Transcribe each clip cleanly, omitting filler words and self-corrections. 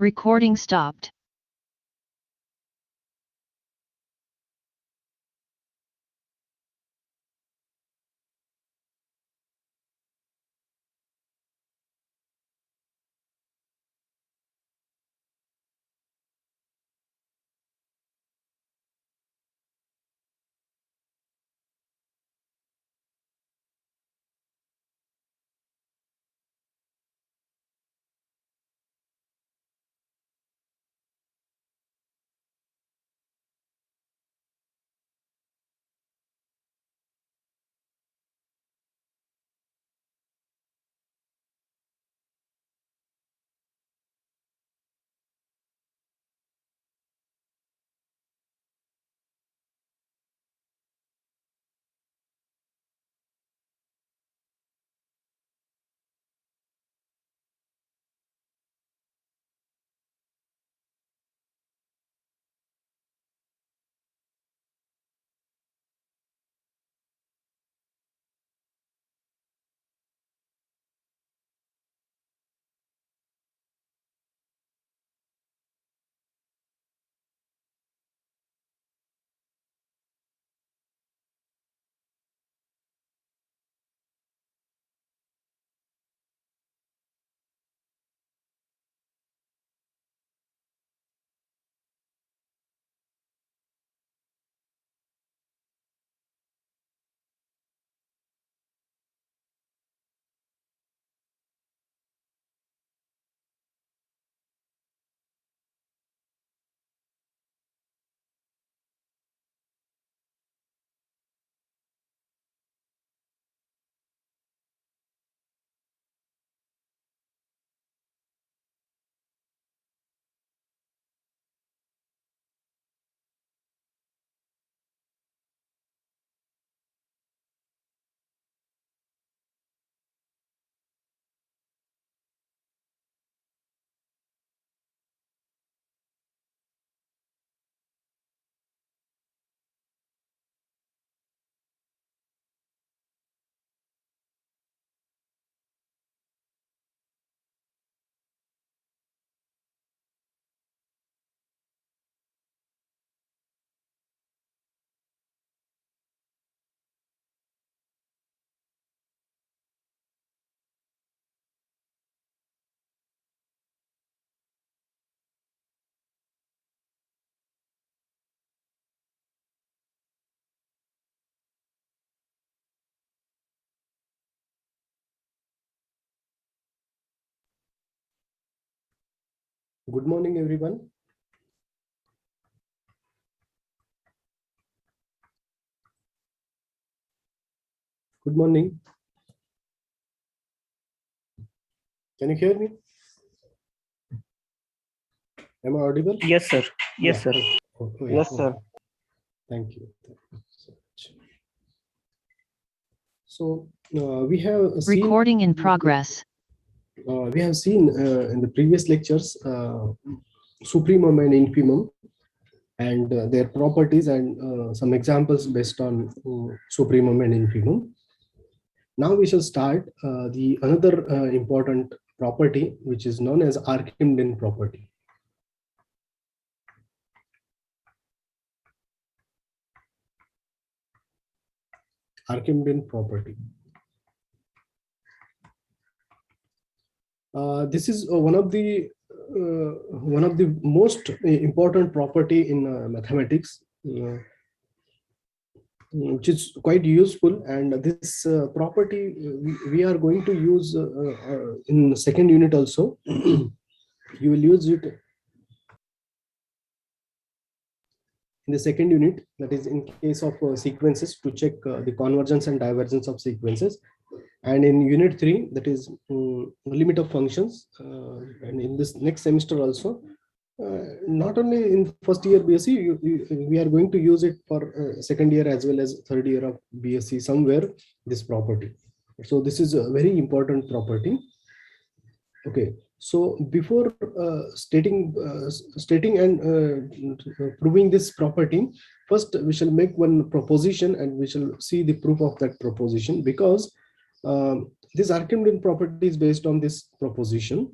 Recording stopped. Good morning, everyone. Good morning. Can you hear me? Am I audible? Yes, sir. Yes, sir. Yes, sir. Thank you. So we have seen. Recording in progress. We have seen in the previous lectures supremum and infimum and their properties and some examples based on supremum and infimum. Now we shall start the another important property, which is known as Archimedean property. Archimedean property. This is one of the most important property in mathematics, which is quite useful. And this property we are going to use in second unit also. You will use it in the second unit, that is in case of sequences, to check the convergence and divergence of sequences. And in unit 3, that is limit of functions. And in this next semester also, not only in first year BSc, we are going to use it for second year as well as third year of BSc somewhere, this property. So this is a very important property. Okay, so before stating and proving this property, first we shall make one proposition and we shall see the proof of that proposition, because this Archimedean property is based on this proposition.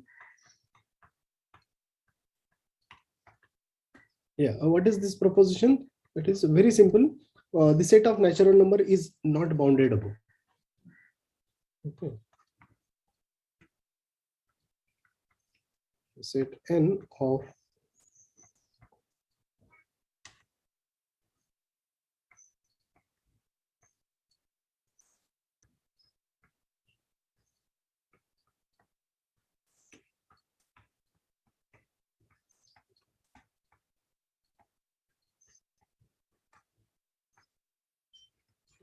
Yeah, what is this proposition? It is very simple. The set of natural number is not boundedable. Okay. Set n of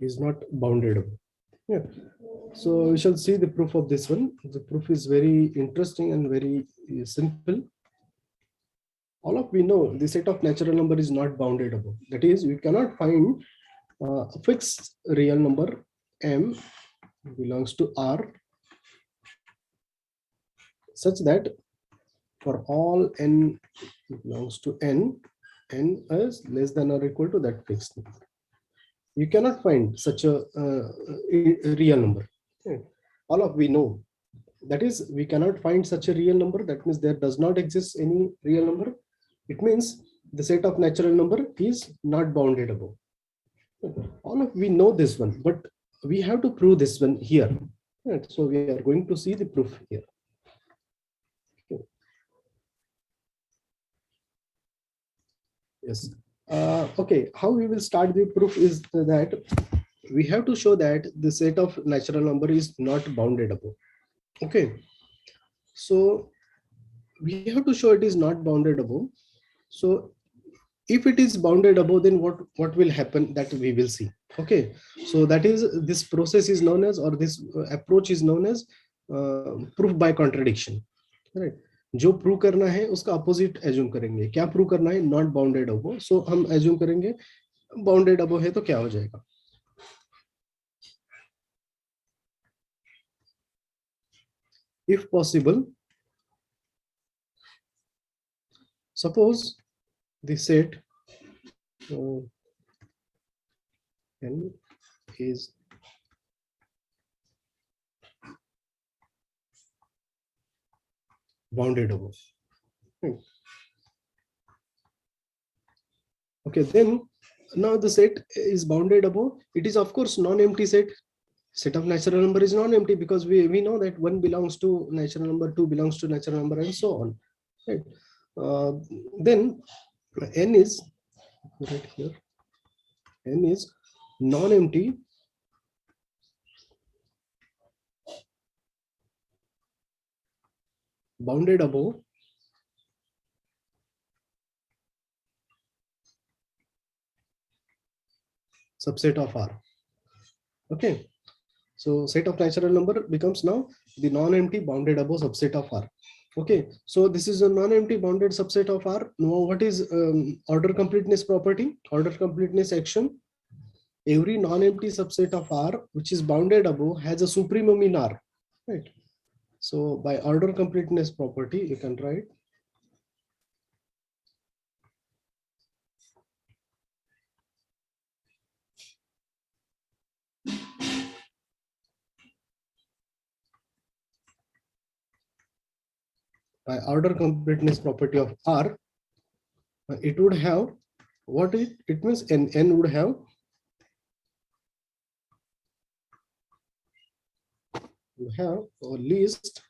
is not boundedable. Yeah. So we shall see the proof of this one. The proof is very interesting and very simple. All of we know the set of natural number is not boundedable. That is, we cannot find a fixed real number m belongs to R such that for all n belongs to n is less than or equal to that fixed number. You cannot find such a real number. Okay. All of we know. That is, we cannot find such a real number. That means there does not exist any real number. It means the set of natural number is not boundedable. All of we know this one, but we have to prove this one here. Right? So we are going to see the proof here. Yes. Okay. How we will start the proof is that we have to show that the set of natural number is not boundedable. Okay. So we have to show it is not boundedable. So if it is boundedable, then what will happen, that we will see. Okay. So that is, this process is known as, or this approach is known as proof by contradiction. Right. जो prove करना है उसका opposite assume करेंगे. क्या prove करना है? Not bounded अबो. सो हम assume करेंगे बाउंडेड अबो है तो क्या हो जाएगा? If possible, suppose the set n is bounded above. Okay, then now the set is bounded above. It is of course non-empty set. Set of natural number is non-empty because we know that 1 belongs to natural number, 2 belongs to natural number, and so on. Right. Then n is right here. N is non-empty bounded above subset of R. Okay. So set of natural number becomes now the non-empty bounded above subset of R. Okay. So this is a non-empty bounded subset of R. Now what is order completeness property? Order completeness action. Every non-empty subset of R which is bounded above has a supremum in R. Right. So by order completeness property, you can write by order completeness property of R, it would have what it means. N would have a least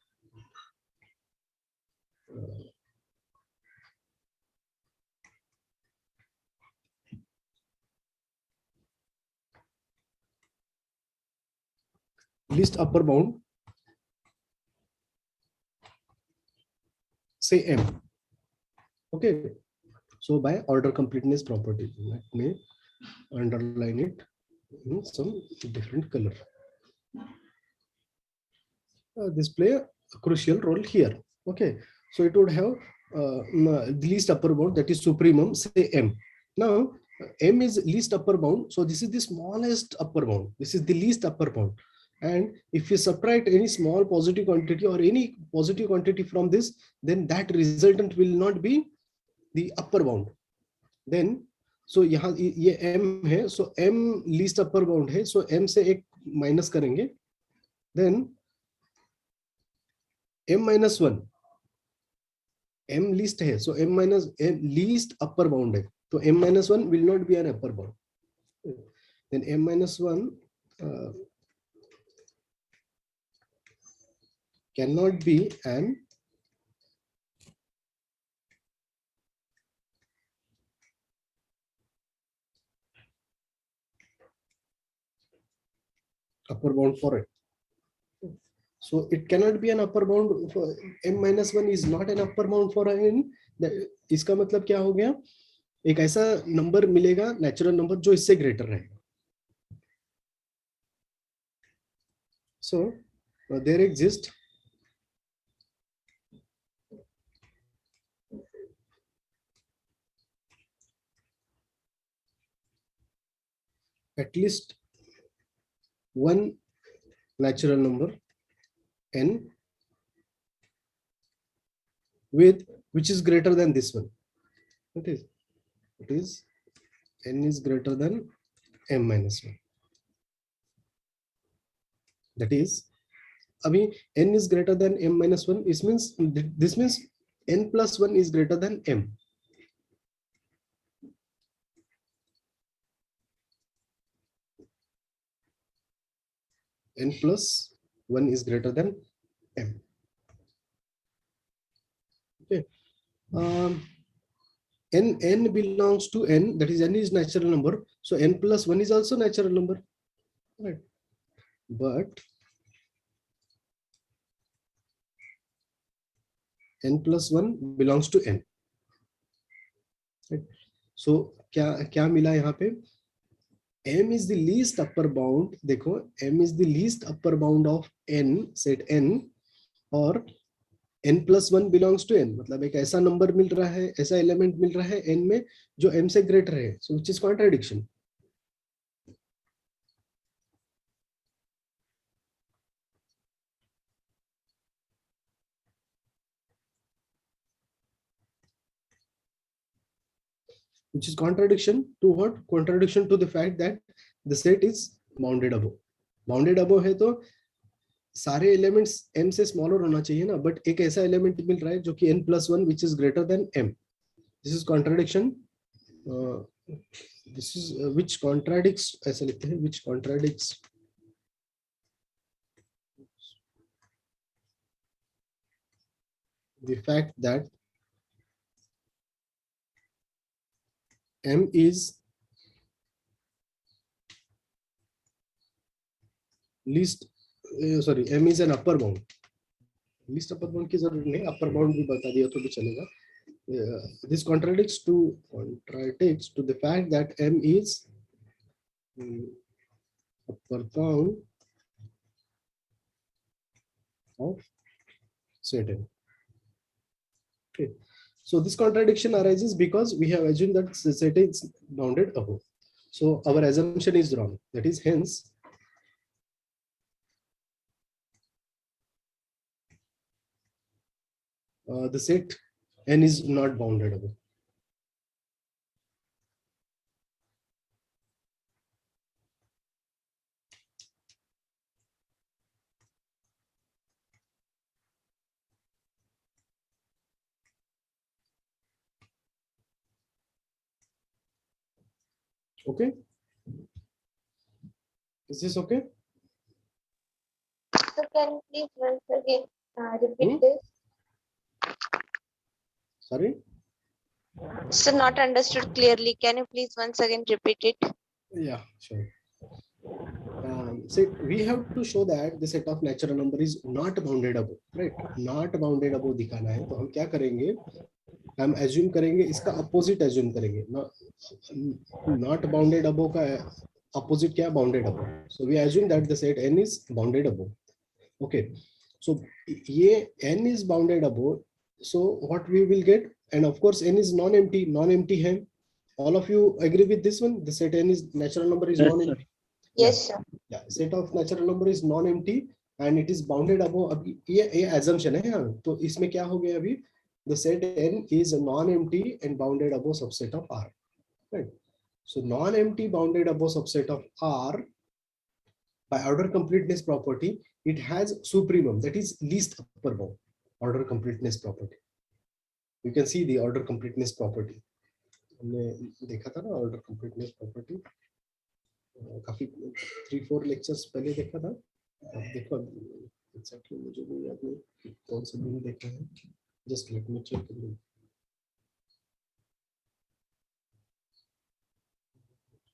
least upper bound, say M. Okay. So by order completeness property, let me underline it in some different color. This play a crucial role here. Okay. So it would have the least upper bound, that is supremum, say M. Now M is least upper bound. So this is the smallest upper bound. This is the least upper bound. And if you subtract any small positive quantity or any positive quantity from this, then that resultant will not be the upper bound. Then so यहाँ ये M है, so M least upper bound है, so M से एक minus करेंगे, then M minus 1. m least है, so m minus m least upper bound है, तो m minus 1 will not be an upper bound. Then m minus 1 cannot be an upper bound for it. So it cannot be an upper bound for m minus 1 is not an upper bound for n. इसका मतलब क्या हो गया, एक ऐसा number मिलेगा natural number जो इससे ग्रेटर रहेगा. So there exist at least one natural number n with which is greater than this one. It is n is greater than m minus 1. That is, abhi n is greater than m minus 1. This means n plus 1 is greater than m. N plus 1 is greater than m. Okay. N belongs to n, that is n is natural number. So n plus 1 is also natural number. Right. But n plus 1 belongs to n. Right. So क्या मिला यहाँ पे, m is the least upper bound. देखो m is the least upper bound of n, set n, और n plus 1 belongs to n. मतलब एक ऐसा number मिल रहा है, ऐसा एलिमेंट मिल रहा है n में जो m से ग्रेटर है. So which is contradiction. Which is contradiction to what? Contradiction to the fact that the set is bounded above. Bounded above है तो सारे एलिमेंट्स m से स्मॉलर होना चाहिए ना, बट एक ऐसा एलिमेंट मिल रहा है जो कि n plus 1 which is greater than m. This is contradiction. This is which contradicts, ऐसा लिखते हैं, which contradicts the fact that m is least, sorry, m is an upper bound. Least upper bound की जरूरत नहीं, upper bound भी बता दिया तो भी चलेगा. This contradicts to the fact that m is upper bound of set n. Okay. So this contradiction arises because we have assumed that set is bounded above. So our assumption is wrong. That is, hence the set n is not bounded above. Okay. Is this okay? So can you please once again repeat this? Sorry. So not understood clearly. Can you please once again repeat it? Yeah, sure. So we have to show that the set of natural number is not bounded above, right? Not bounded above दिखाना है, तो हम क्या करेंगे? हम assume करेंगे, इसका opposite assume करेंगे. Not bounded above का opposite क्या? Bounded above. So we assume that the set n is bounded above. Okay. So ये n is bounded above. So what we will get? And of course n is non-empty. Non-empty है. All of you agree with this one? The set n is natural number is non-empty. Yes, sir. Yeah, set of natural number is non-empty and it is bounded above. अभी ये assumption है यहाँ, तो इसमें क्या हो गया अभी? The set n is non-empty and bounded above subset of R. Right. So non-empty bounded above subset of R, by order completeness property, it has supremum, that is least upper bound. Order completeness property. you can see the order completeness property. हमने देखा था ना order completeness property, काफी 3-4 lectures पहले देखा था. देखो exactly मुझे भी याद नहीं कौन से दिन देखा है. Just let me check.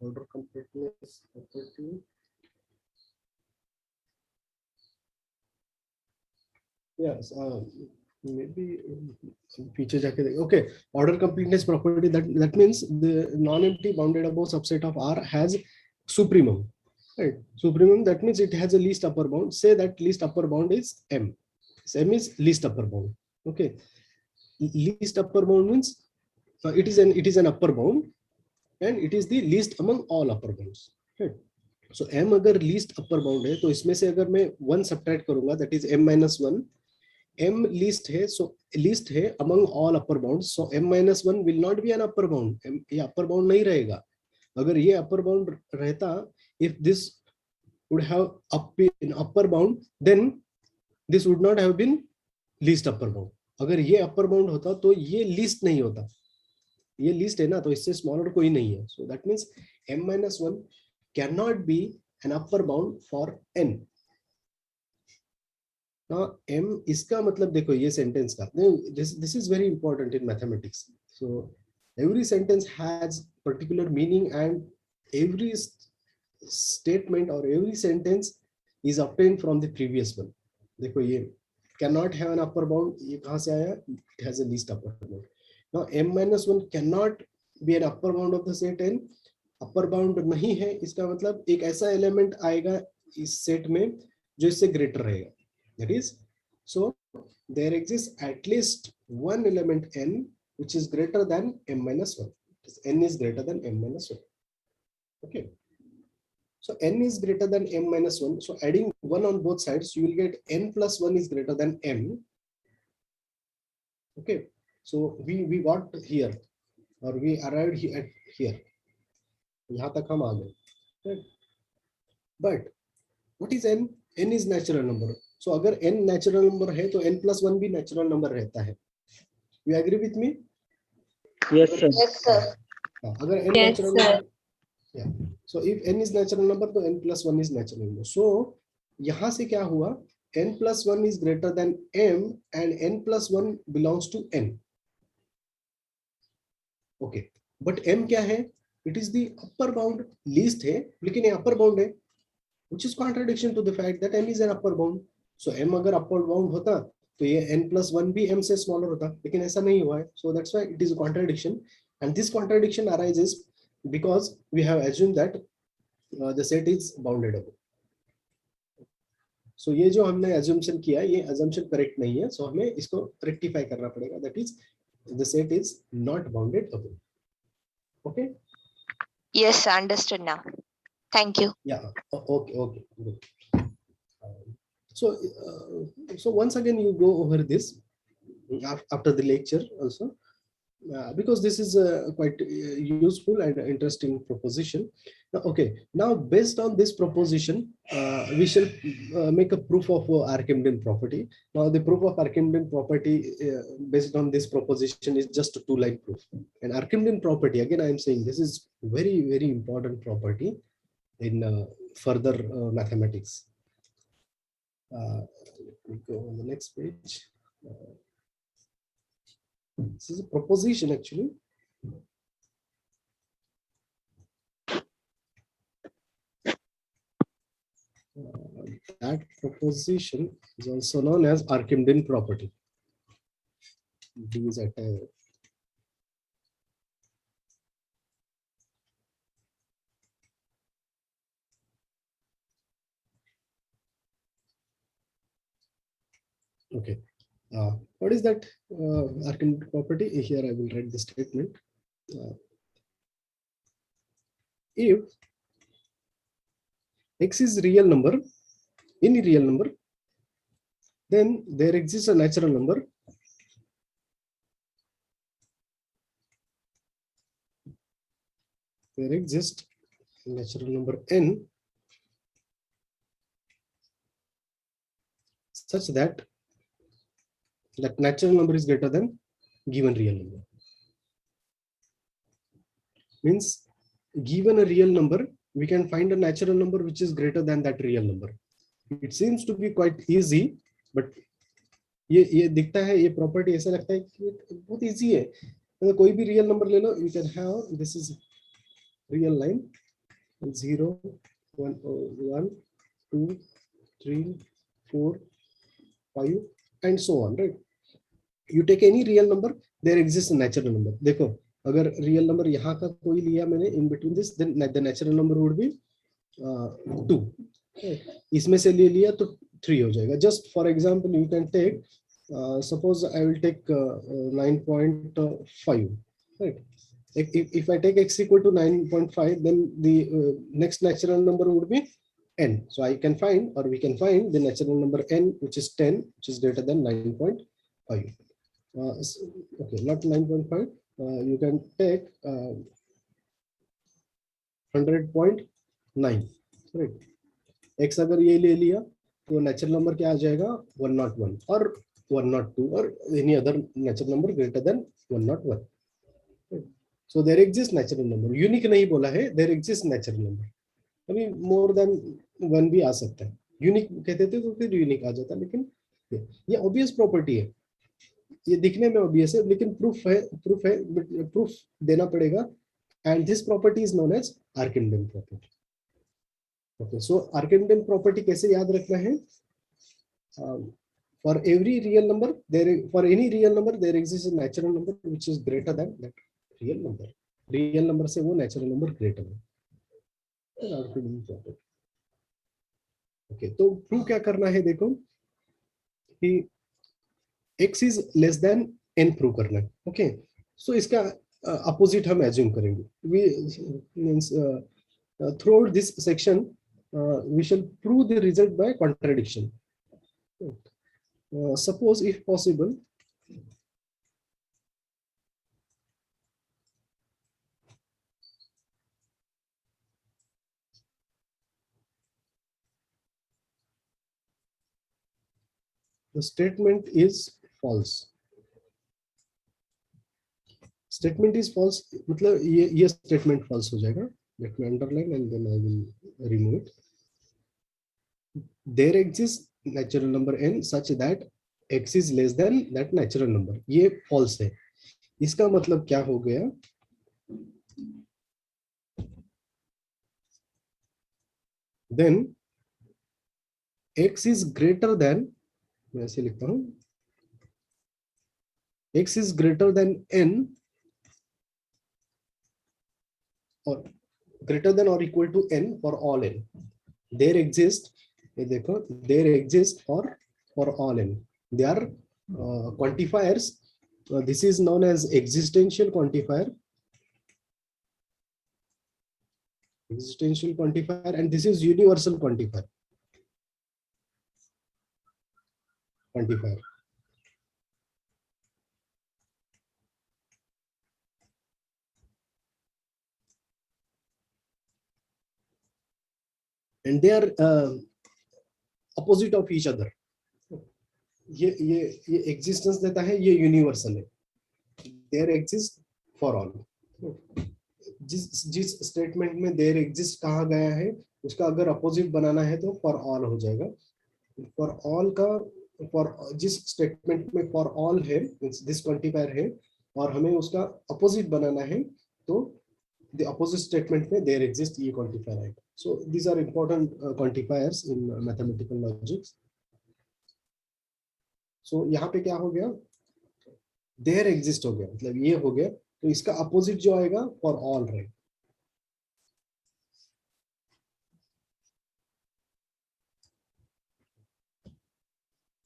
Order completeness property. Yes, maybe पीछे जाके देखो. Okay, order completeness property, that means the non-empty bounded above subset of R has supremum, right? Supremum, that means it has a least upper bound. Say that least upper bound is M. M is least upper bound. Okay, least upper bound means it is an upper bound and it is the least among all upper bounds, right? So M अगर least upper bound है तो इसमें से अगर मैं 1 subtract करूंगा, that is M minus 1. M least है, so least है among all upper bounds, so M minus 1 will not be an upper bound. ये upper bound नहीं रहेगा. अगर ये upper bound रहता, if this would have been upper bound, then this would not have been least upper bound. अगर ये upper bound होता तो ये least नहीं होता. ये least है ना, तो इससे smaller कोई नहीं है. So that means M minus 1 cannot be an upper bound for N. Now M इसका मतलब देखो ये sentence का, this is very important in mathematics. So every sentence has particular meaning and every statement or every sentence is obtained from the previous one. देखो ये cannot have an upper bound, ये कहाँ से आया? It has a least upper bound. Now M minus 1 cannot be an upper bound of the set N. Upper bound नहीं है, इसका मतलब एक ऐसा element आएगा इस set में जो इससे greater रहेगा. That is, so there exists at least one element N which is greater than M minus 1. N is greater than M minus 1. Okay. So N is greater than M minus 1. So adding 1 on both sides, you will get N plus 1 is greater than M. Okay. So we got here, or we arrived here at here. यहाँ तक हम आ गए. Right? But what is N? N is natural number. So अगर N natural number है तो N plus 1 भी natural number रहता है. You agree with me? Yes, sir. Yes, sir. अगर N Yes, natural sir. number, yeah. So if N is natural number, तो N plus 1 is natural number. So यहाँ से क्या हुआ? N plus 1 is greater than M and N plus 1 belongs to N. Okay. But M क्या है? It is the upper bound. Least है, लेकिन ये upper bound है, which is contradiction to the fact that M is an upper bound. So M अगर upper bound होता तो ये N plus 1 भी M से smaller होता, लेकिन ऐसा नहीं हुआ है. So that's why it is a contradiction, and this contradiction arises because we have assumed that the set is bounded above. So ये जो हमने assumption किया, ये assumption correct नहीं है. So हमें इसको rectify करना पड़ेगा. That is, the set is not bounded above. Okay. Yes, understood now. Thank you. Yeah. Okay. Good. So once again you go over this after the lecture also, because this is quite useful and interesting proposition. Now based on this proposition, we shall make a proof of Archimedean property. Now the proof of Archimedean property based on this proposition is just a 2-line proof. And Archimedean property, again I am saying, this is very, very important property in further mathematics. Let me go on the next page. This is a proposition actually. That proposition is also known as Archimedean property. D is at okay. What is that Archimedean property? Here I will write the statement. If X is real number, any real number, then there exists a natural number there exists a natural number N such that that natural number is greater than given real number. Means given a real number, we can find a natural number which is greater than that real number. It seems to be quite easy, but ये दिखता है, ये property ऐसा लगता है कि बहुत easy है. अगर कोई भी रियल नंबर ले लो, you can have this is real line 0 1 1 2 3 4 5 and so on, right? You take any real number, there exists a natural number. देखो अगर रियल नंबर यहाँ का कोई लिया मैंने in between this, then the natural number would be 2. इसमें से ले लिया तो 3 हो जाएगा. Just for example, you can take suppose I will take 9.5, right? If I take x equal to 9.5, then the next natural number would be n. So I can find, or we can find the natural number n, which is 10, which is greater than 9.5. Okay, not 9.5. You can take 100.9, right? x अगर ये ले लिया तो natural number क्या आ जाएगा 101 और 102 और any other natural number greater than 101. So there exists natural number. Unique नहीं बोला है, there exists natural number. अभी मोर देन 1 भी आ सकता है. यूनिक कहते थे तो फिर यूनिक आ जाता, लेकिन ये ऑब्वियस प्रॉपर्टी है, ये दिखने में ऑब्वियस है, लेकिन प्रूफ देना पड़ेगा. And this property is known as Archimedean property. Okay, so Archimedean property कैसे याद रखना है? For every real number for any real number there exist a natural number which is greater than that real number. Real number से वो natural number greater है. Archimedean property. Okay, तो prove क्या करना है? देखो कि x is less than n prove करना है. ओके, सो इसका अपोजिट हम एज्यूम करेंगे. We means throughout this section we shall prove the result by contradiction. Suppose if possible the statement is false. Statement is false मतलब ये statement false हो जाएगा. Let me underline and then I will remove it. There exists natural number n such that x is less than that natural number. ये false है. इसका मतलब क्या हो गया? Then x is greater than, मैं ऐसे लिखता हूँ, x is greater than n or greater than or equal to n for all n. There exist, ये देखो, there exist for all n. They are quantifiers. This is known as existential quantifier. Existential quantifier, and this is universal quantifier. And they are opposite of each other. ये existence देता है, ये universal है. There exists for all. जिस statement में there exists कहा गया है, उसका अगर अपोजिट बनाना है तो for all हो जाएगा. For all का जिस स्टेटमेंट में for all है, this quantifier है, और हमें उसका अपोजिट बनाना है तो the opposite statement में there exists ये quantifier है. So these are important quantifiers in mathematical logics. So यहाँ पे क्या हो गया? There exist हो गया, मतलब ये हो गया, तो इसका अपोजिट जो आएगा for all रहेगा.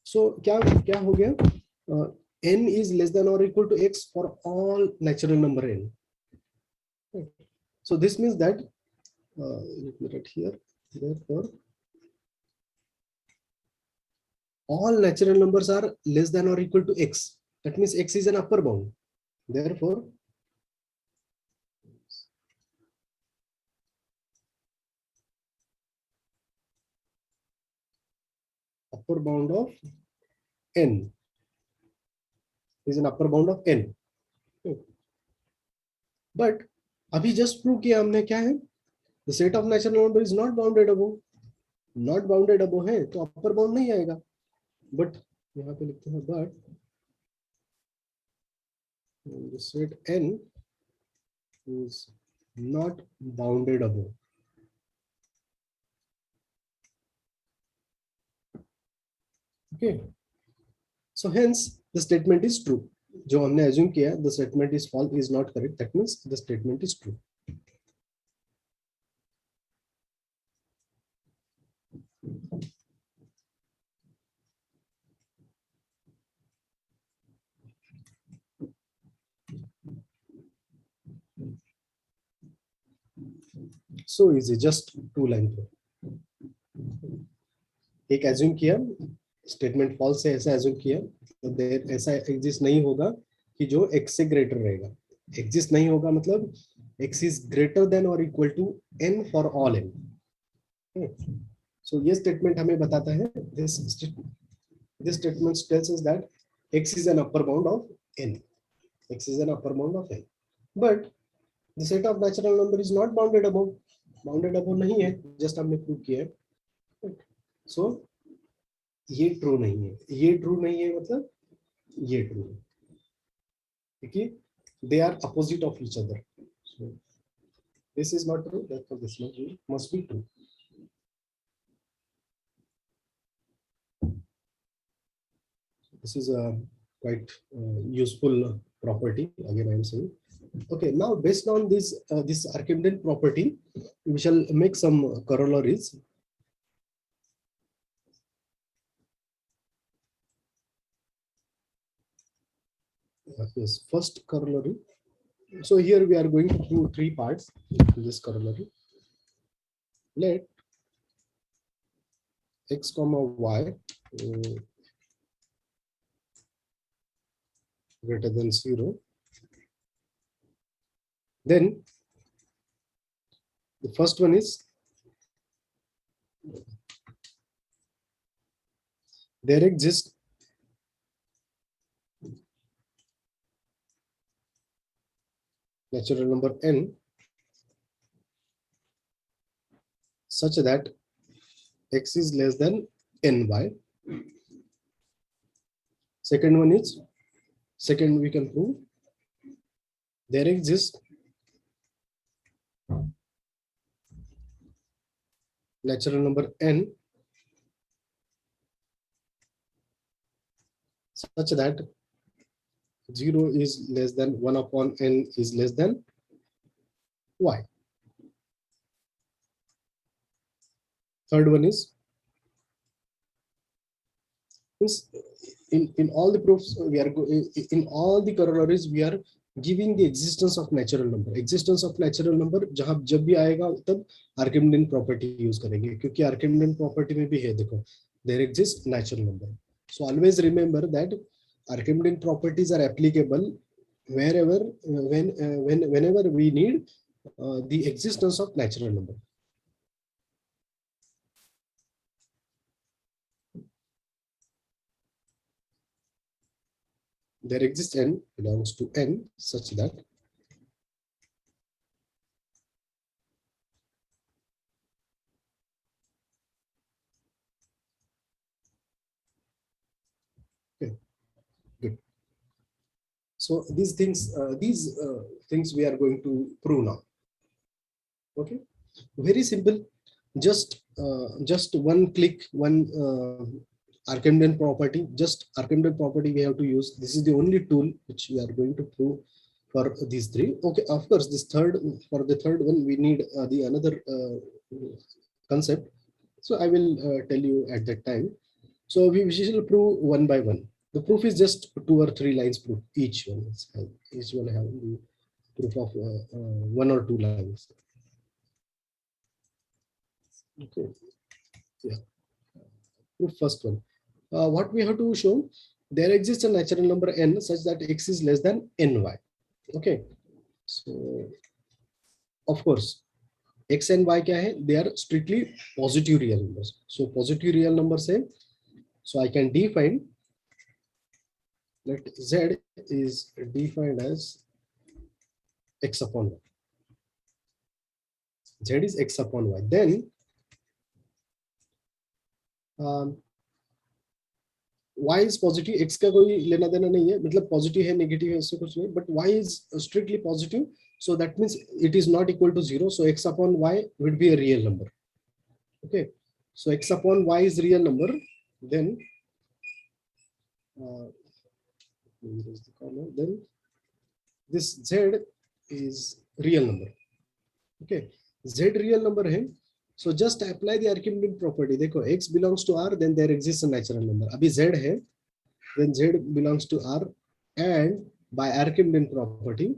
So क्या हो गया? N is less than or equal to x for all natural number n. So this means that let me write here, therefore all natural numbers are less than or equal to x. That means x is an upper bound. Therefore upper bound of n is an upper bound of n. But अभी just prove किया हमने क्या है, the set of natural number is not bounded above. Not bounded above है तो upper bound नहीं आएगा. But यहाँ पे लिखते हैं but the set n is not bounded above. Okay, so hence the statement is true. जो हमने assume किया the statement is false is not correct, that means the statement is true. So easy, just 2 line. एक assume किया statement false है, ऐसा assume किया तो ऐसा exist नहीं होगा कि जो x से greater रहेगा. Exist नहीं होगा मतलब x is greater than or equal to n for all n. So ये statement हमें बताता है this statement tells us that x is an upper bound of n. X is an upper bound of n. But the set of natural number is not bounded above. Bounded above नहीं है, just हमने prove किया है. So ये true नहीं है, ये true नहीं है मतलब ये ट्रू है, क्योंकि they are opposite of each other. So this is not true, therefore this must be true. This is a quite useful property. Again, I am saying. Okay, now based on this this Archimedean property, we shall make some corollaries. Yes, first corollary. So here we are going to do 3 parts to this corollary. Let x comma y greater than 0. Then the first one is there exists natural number n such that x is less than ny. Second one is, second we can prove there exists natural number n such that 0 is less than 1 upon n is less than y. Third one is in all the proofs we are in all the corollaries we are giving the existence of natural number. Existence of natural number जहाँ जब भी आएगा तब Archimedean property use करेंगे, क्योंकि Archimedean property में भी है, देखो there exists natural number. So always remember that Archimedean properties are applicable wherever whenever we need the existence of natural number. There exists n belongs to n such that okay, good. So these things we are going to prove now. Okay, very simple. Just one click, one Archimedean property. Just Archimedean property we have to use. This is the only tool which we are going to prove for these 3. Okay, of course, this third, for the third one we need the another concept. So I will tell you at that time. So we shall prove one by one. The proof is just 2 or 3 lines proof. Each one have the proof of 1 or 2 lines. Okay. Yeah. Proof first one. What we have to show, there exists a natural number n such that x is less than ny. Okay. So of course, x and y क्या है? They are strictly positive real numbers. So positive real numbers है. So I can define let Z is defined as X upon Y. Z is X upon Y. Then y is positive, x का कोई लेना देना नहीं है, मतलब positive है negative है इससे कुछ नहीं, but y is strictly positive, so that means it is not equal to 0, so x upon y would be a real number. Okay, so x upon y is real number, then then this z is real number. Okay, z real number है, so just apply the Archimedes property. देखो x belongs to R, then there exists a natural number. अभी z है, then z belongs to R, and by Archimedes property,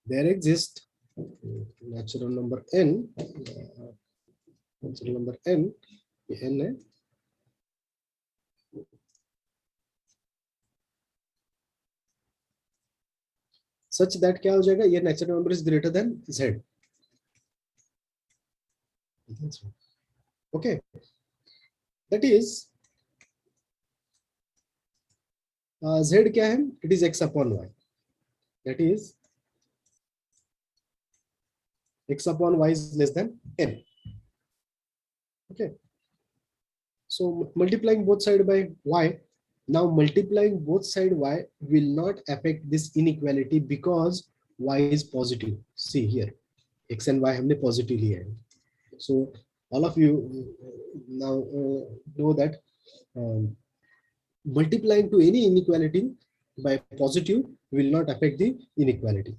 there exists natural number n, ये n है, such that क्या हो जाएगा, ये natural number is greater than z. Okay, that is z क्या है, it is x upon y, that is x upon y is less than n. Okay, so multiplying both side by y, now multiplying both side y will not affect this inequality because y is positive. See here, x and y हमने positive लिया है, so all of you now know that multiplying to any inequality by positive will not affect the inequality.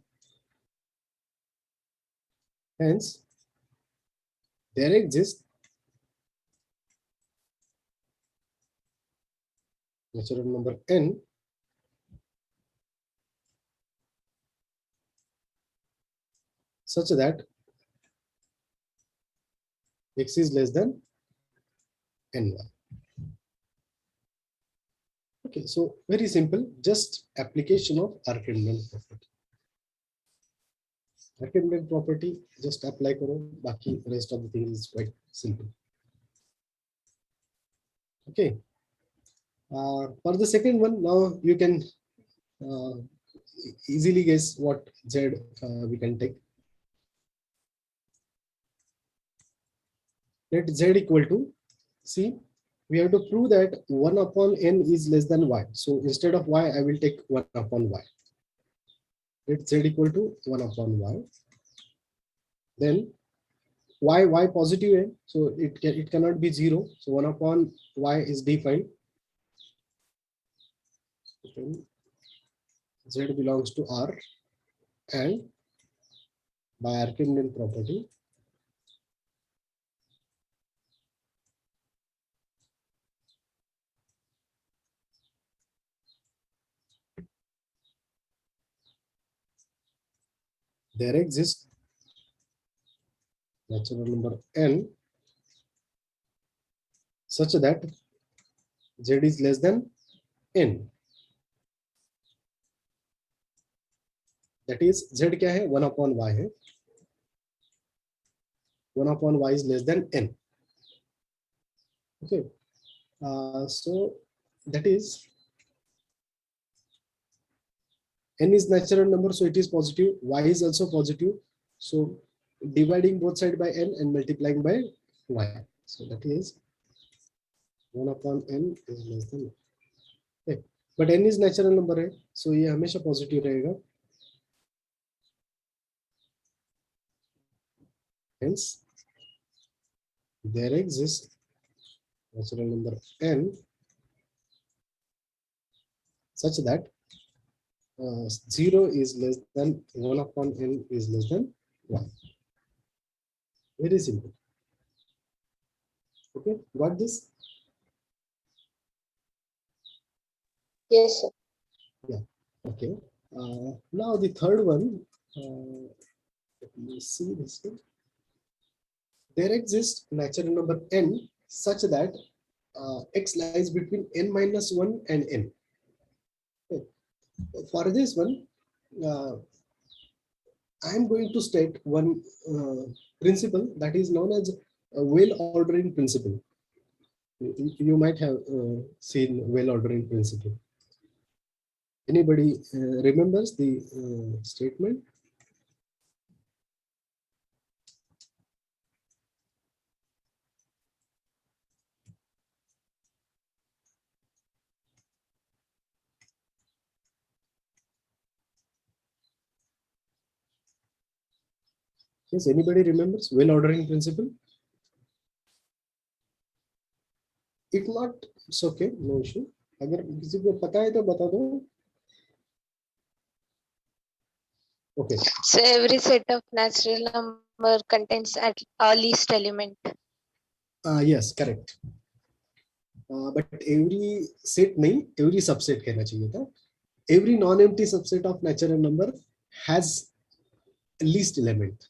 Hence, there exists natural number n such that x is less than ny. Okay, so very simple, just application of Archimedes property. Archimedes property just apply करो, बाकी rest of the thing is quite simple. Okay, for the second one, now you can easily guess what z we can take. Let z equal to, see, we have to prove that 1 upon n is less than y. So instead of y, I will take 1 upon y. Let z equal to 1 upon y. Then y positive है, so it cannot be 0. So 1 upon y is defined. Z belongs to R, and by Archimedes property, there exists natural number n such that z is less than n. That is, z क्या है, 1 upon y है, 1 upon y is less than n. Okay, so that is, n is natural number, so it is positive, y is also positive, so dividing both side by n and multiplying by y, so that is 1 upon n is less than n. Okay, but n is natural number है, so ये हमेशा positive रहेगा. Hence, there exists natural number n such that 0 is less than 1 upon n is less than 1. Very simple. Okay, got this? Yes, sir. Yeah, okay. Now the third one, let me see this one. There exists natural number n such that x lies between n minus 1 and n. Okay. For this one, I am going to state one principle that is known as a well ordering principle. You might have seen well ordering principle. Anybody remembers the statement? Yes, anybody remembers well ordering principle? If not, it's okay, no issue. अगर किसी को पता है तो बता दो. Okay. So every set of natural number contains at least element. Yes, correct. But every set नहीं, every subset कहना चाहिए था. Every non-empty subset of natural number has least element,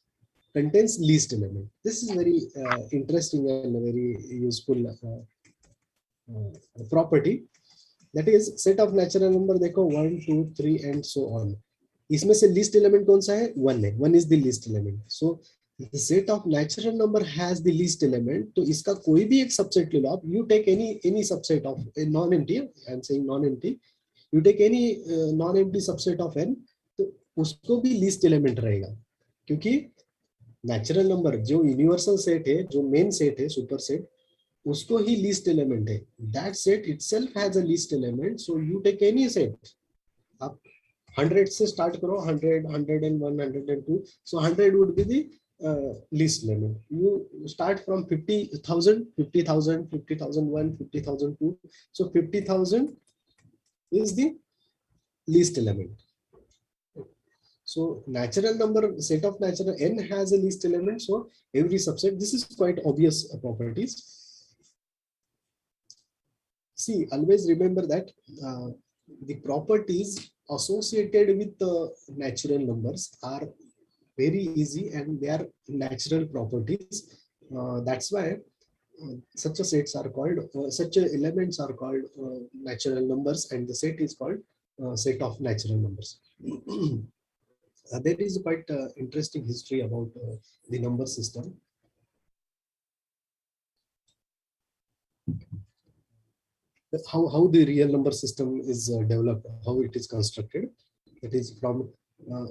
contains least element. This is very interesting and very useful property. That is set of natural number. देखो 1, 2, 3 and so on. इसमें से least element कौन सा है? 1 है. 1 is the least element. So the set of natural number has the least element. तो इसका कोई भी एक subset ले लो आप. You take any subset of non-empty. I am saying non-empty. You take any non-empty subset of n. तो उसको भी least element रहेगा. क्योंकि natural number जो universal set है, जो main set है, super set, उसको ही least element है. That set itself has a least element. So you take any set. आप 100 से start करो, 100, 101, 102. So 100 would be the least element. You start from 50,000, 50,000, 50,001, 50,002. So 50,000 is the least element. So natural number set of natural n has a least element. So every subset, this is quite obvious properties. See, always remember that the properties associated with the natural numbers are very easy and they are natural properties. That's why such a sets are called, such elements are called natural numbers, and the set is called set of natural numbers. There is quite interesting history about the number system. How the real number system is developed, how it is constructed. That is from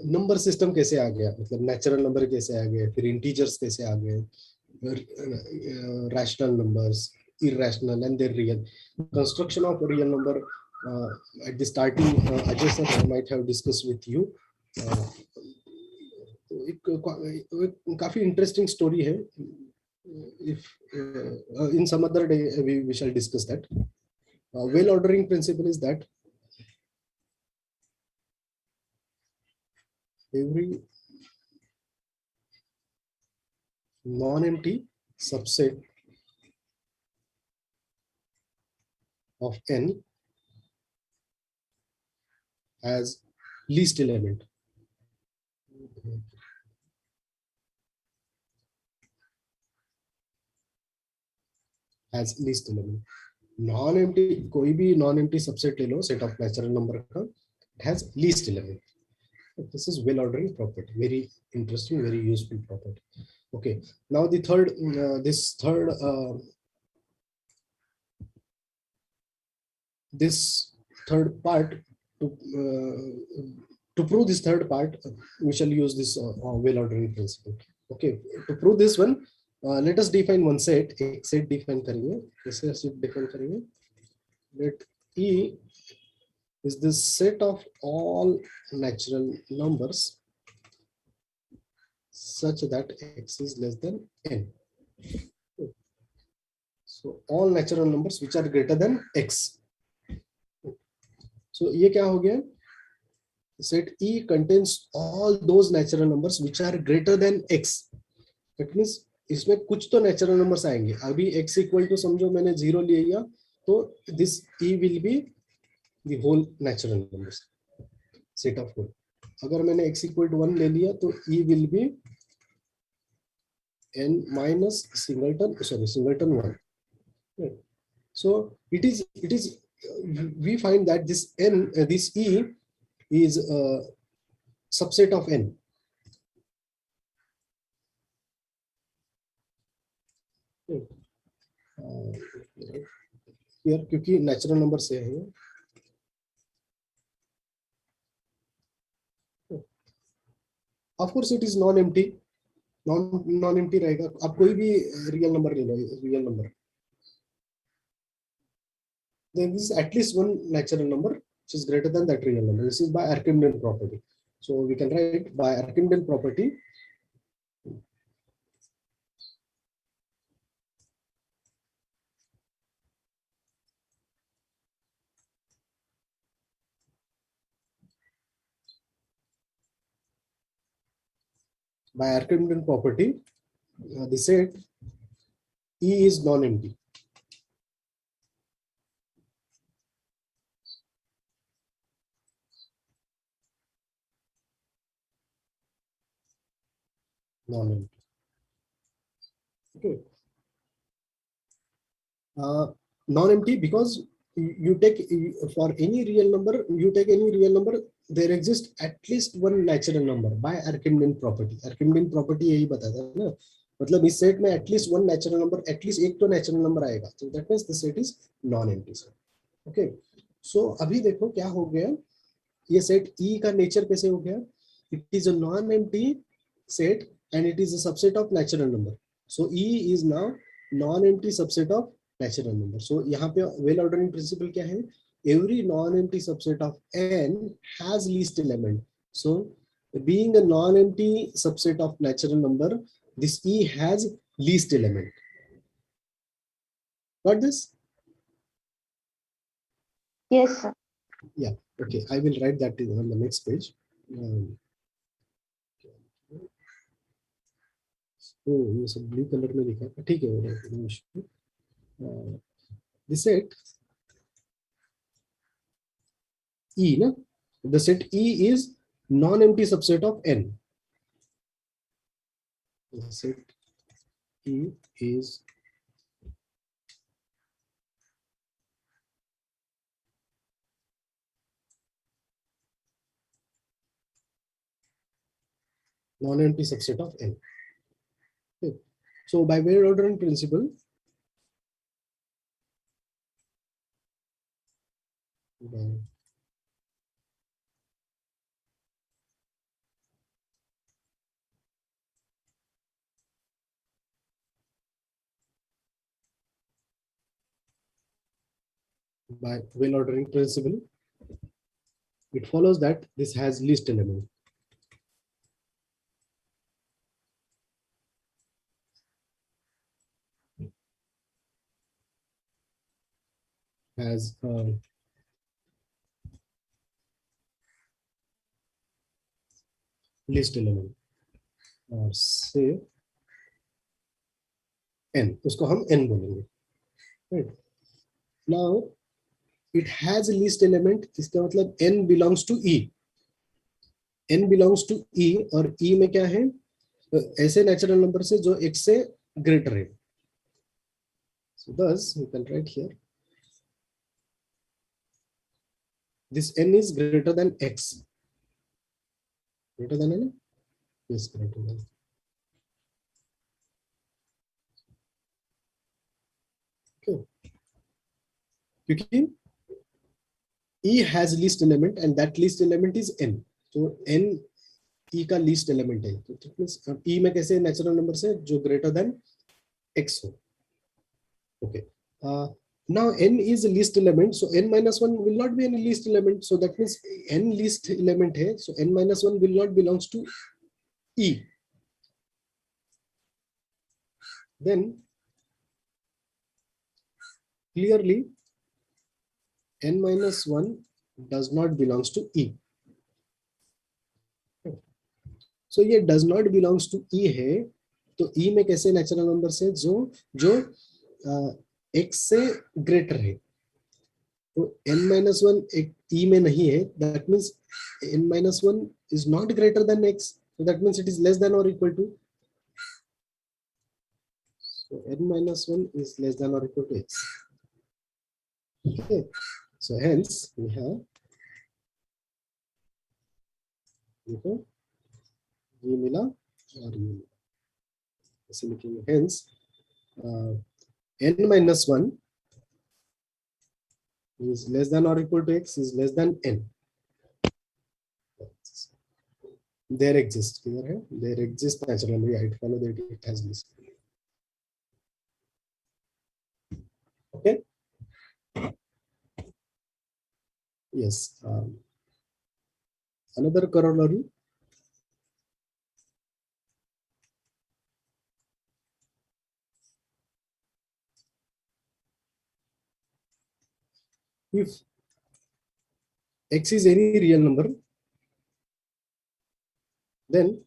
number system कैसे आ गया, मतलब natural number कैसे आ गए, फिर integers कैसे आ गए, rational numbers, irrational and then real. Construction of a real number at the starting, Ajay sir I might have discussed with you. काफी interesting story है. If in some other day we shall discuss that. Well ordering principle is that every non-empty subset of n has least element. Has least element. Non-empty, कोई भी non-empty subset ले लो set of natural number का, it has least element. This is well ordering property. Very interesting, very useful property. Okay. Now the third, this third part to prove this third part, we shall use this well ordering principle. Okay. To prove this one, let us define one set. एक set define करेंगे. कैसे set define करेंगे? Let E is the set of all natural numbers such that x is less than n. So all natural numbers which are greater than x. So ये क्या हो गया? Set E contains all those natural numbers which are greater than x. That means इसमें कुछ तो natural numbers आएंगे. अभी x equal to समझो मैंने 0 ले लिया, तो this E will be the whole natural numbers set of whole. अगर मैंने x equal to 1 ले लिया, तो E will be n minus singleton 1. Right. So it is we find that this n this E is a subset of n. Here क्योंकि natural number से है, of course it is non empty, non empty रहेगा. आप कोई भी real number ले लो, real number, there is at least one natural number which is greater than that real number. This is by Archimedean property. So we can write by Archimedean property, the set E is non-empty. Non-empty. Okay. Non-empty because you take for any real number, there exists at least one natural number by Archimedean property. Archimedean property यही बताता है ना, मतलब इस set में at least one natural number, at least एक तो natural number आएगा, so that means the set is non-empty set. Okay, so अभी देखो क्या हो गया, ये सेट E का नेचर कैसे हो गया, it is a non-empty set and it is a subset of natural number. So E is now non-empty subset of natural number. So यहाँ पे well ordering principle क्या है, every non-empty subset of n has least element. So being a non-empty subset of natural number, this E has least element. Got this? Yes, sir. Yeah. Okay. I will write that on the next page. ये सब blue colour में लिखा है, ठीक है. The set E, na? The set E is non-empty subset of n. The set E is non-empty subset of n. Okay. So by Weyl ordering principle, by Weyl ordering principle, it follows that this has least element. Has least element और से n, उसको हम n बोलेंगे. Right. Now it has least element, इसका मतलब n belongs to E. n belongs to E और E में क्या है, ऐसे नेचुरल नंबर से जो x से ग्रेटर है. So thus we can write here this n is greater than x. Greater than n? Yes, greater than. Okay. क्योंकि E has least element and that least element is n. So n E का least element है. तो means E में कैसे natural number से जो greater than x हो. Okay. Now n is a least element, so n minus 1 will not be any least element. So that means n least element hai, so n minus 1 will not belongs to E. Then clearly n minus 1 does not belongs to E. So ये does not belongs to E है, तो E में कैसे natural number से जो x से greater है, तो n minus 1 एक E में नहीं है, that means n minus 1 is not greater than x, so that means it is less than or equal to. So n minus 1 is less than or equal to x. Okay, so hence we have देखो ये मिला और ये मिला, ऐसे लिखेंगे। Hence n-1 is less than or equal to x is less than n. There exists, clear है? There exists naturally. I follow that it has this. Okay. Yes. Another corollary. If x is any real number, then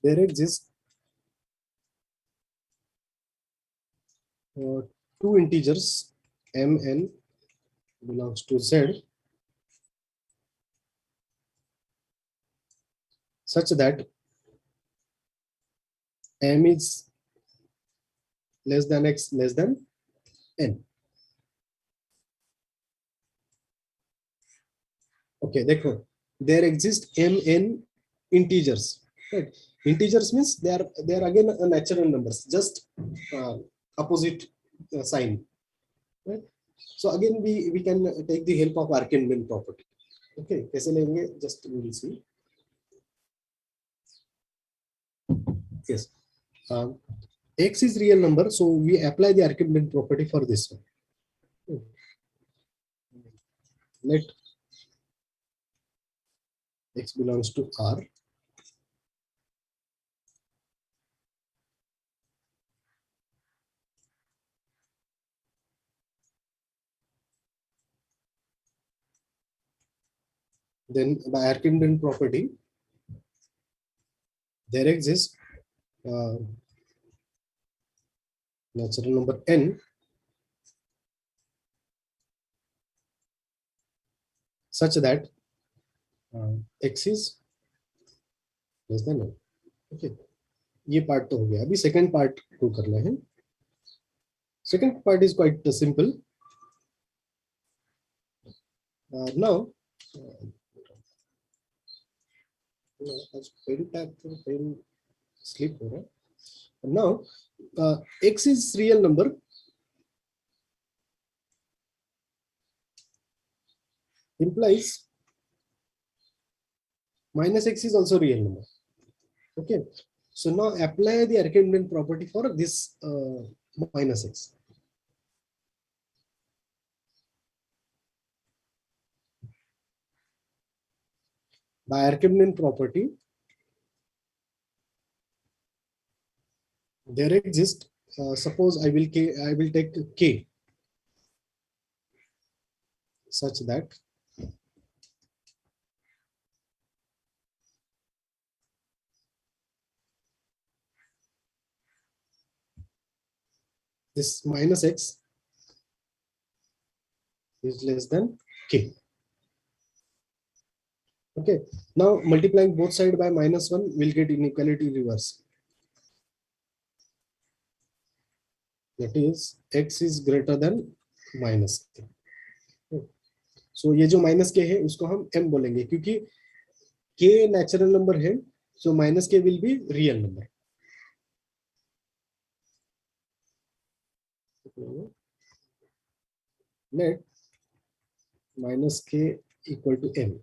there exists two integers m n belongs to z such that m is less than x less than n. Okay, देखो, there exist m n integers. Right? Integers means they are again a natural numbers, just opposite sign. Right? So again we can take the help of Archimedean property. Okay, कैसे लेंगे? Just we will see. Yes, x is real number, so we apply the Archimedean property for this one. Let x belongs to R. Then by Archimedean property, there exists natural number n such that x is less than n. Okay, ये part तो हो गया. अभी second part को करना है. Second part is quite simple. Now sleep. Now x is real number. Implies minus x is also real number. Okay, so now apply the Archimedean property for this minus x. By Archimedean property, there exists. Suppose I will take k such that this minus x is less than k. Okay, now multiplying both sides by -1 will get inequality reverse. That is x is greater than minus k. So ये जो minus के है उसको हम m बोलेंगे क्योंकि k natural number है, so minus k will be real number. Let minus k equal to m.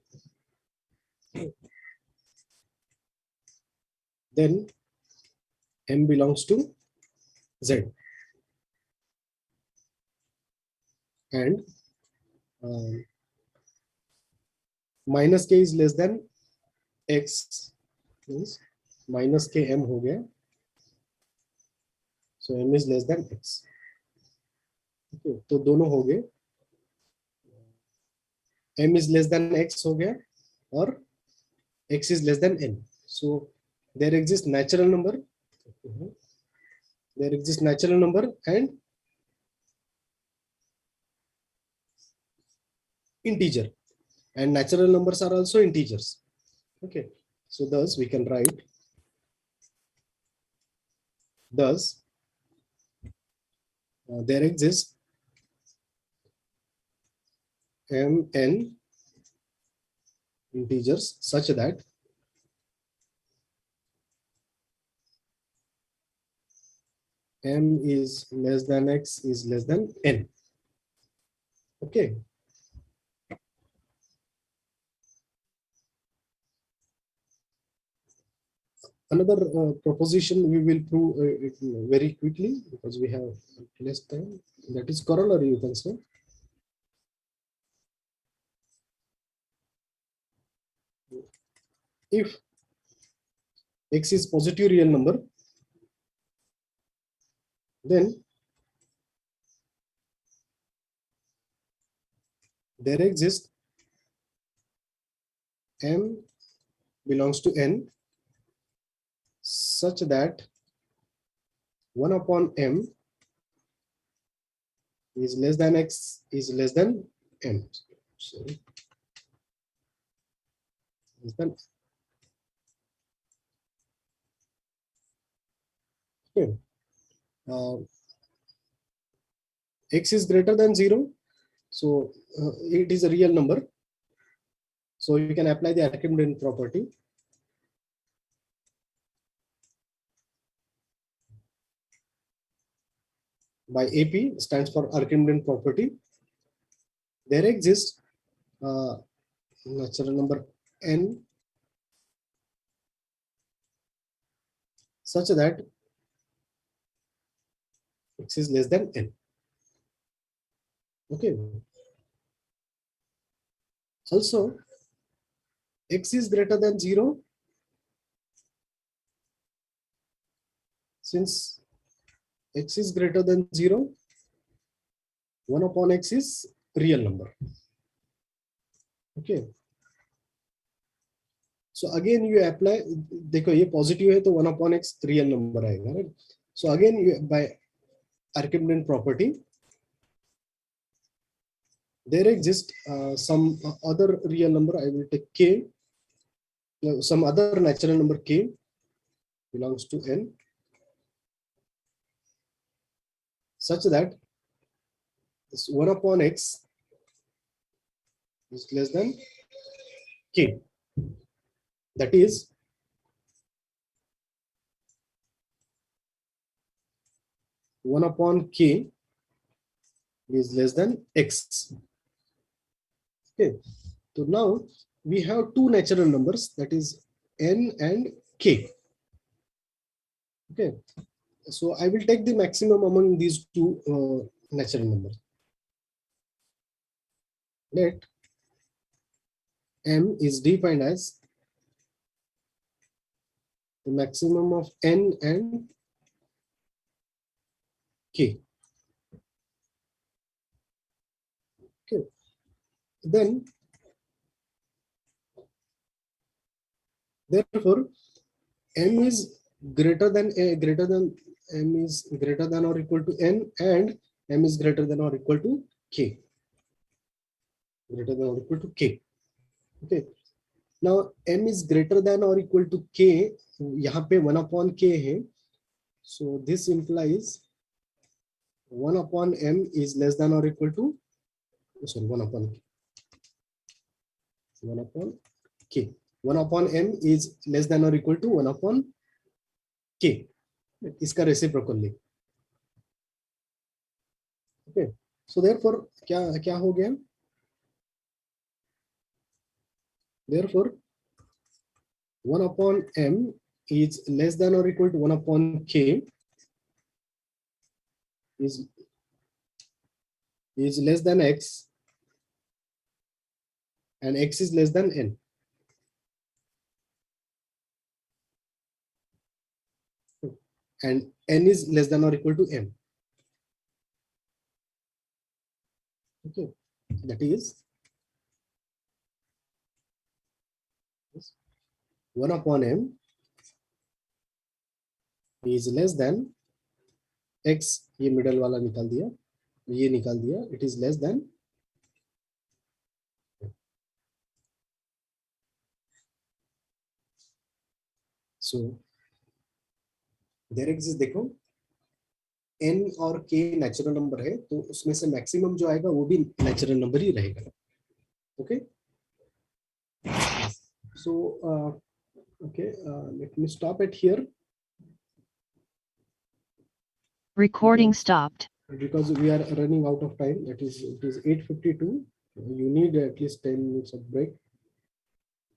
Then m belongs to z and minus k is less than x means minus k m हो गया, so m is less than x. Okay, तो दोनों हो गए, m is less than x हो गया और x is less than n. So there exists natural number. There exists natural number and integer, and natural numbers are also integers. Okay, so thus we can write thus there exists mn integers such that m is less than x is less than n. Okay. Another proposition we will prove it very quickly because we have less time. That is corollary, you can say. If x is positive real number, then there exists m belongs to n such that 1 upon m is less than x is less than n. Sorry. Less than. Okay. X is greater than 0, so it is a real number. So you can apply the Archimedean property. By AP stands for Archimedean property. There exists natural number n such that x is less than n. Okay. Also, x is greater than 0 since x is greater than 0, 1 upon x is real number. Okay. So again you apply, देखो ये positive है तो 1 upon x real number आएगा, right? So again you by Archimedean property, there exists some other real number. I will take k, some other natural number k belongs to n such that this 1 upon x is less than k. That is, one upon k is less than x. Okay. So now we have two natural numbers, that is n and k. Okay. So I will take the maximum among these two natural numbers. Let m is defined as the maximum of n and k. Okay. Then, therefore, m is greater than m is greater than or equal to n, and m is greater than or equal to k. Greater than or equal to k. Okay. Now m is greater than or equal to k. यहाँ पे 1 upon k है. So this implies 1 upon m is less than or equal to, sorry, 1 upon k. 1 upon k. 1 upon m is less than or equal to 1 upon k. इसका reciprocal ले. Okay. So therefore क्या हो गया? Therefore 1 upon m is less than or equal to 1 upon k is less than x, and x is less than n. And n is less than or equal to m. Okay, that is 1 upon m is less than x, ये middle वाला निकाल दिया, ये निकाल दिया, it is less than . So there exists, देखो n और k natural number है, तो उसमें से मैक्सिमम जो आएगा वो भी नेचुरल नंबर ही रहेगा. Okay. So, okay, let me stop it here Recording stopped. because we are running out of time. It is 8:52. You need at least 10 minutes of break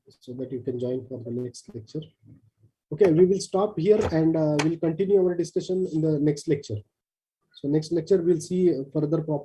so that you can join for the next lecture. Okay, we will stop here and we'll continue our discussion in the next lecture. So next lecture we'll see further properties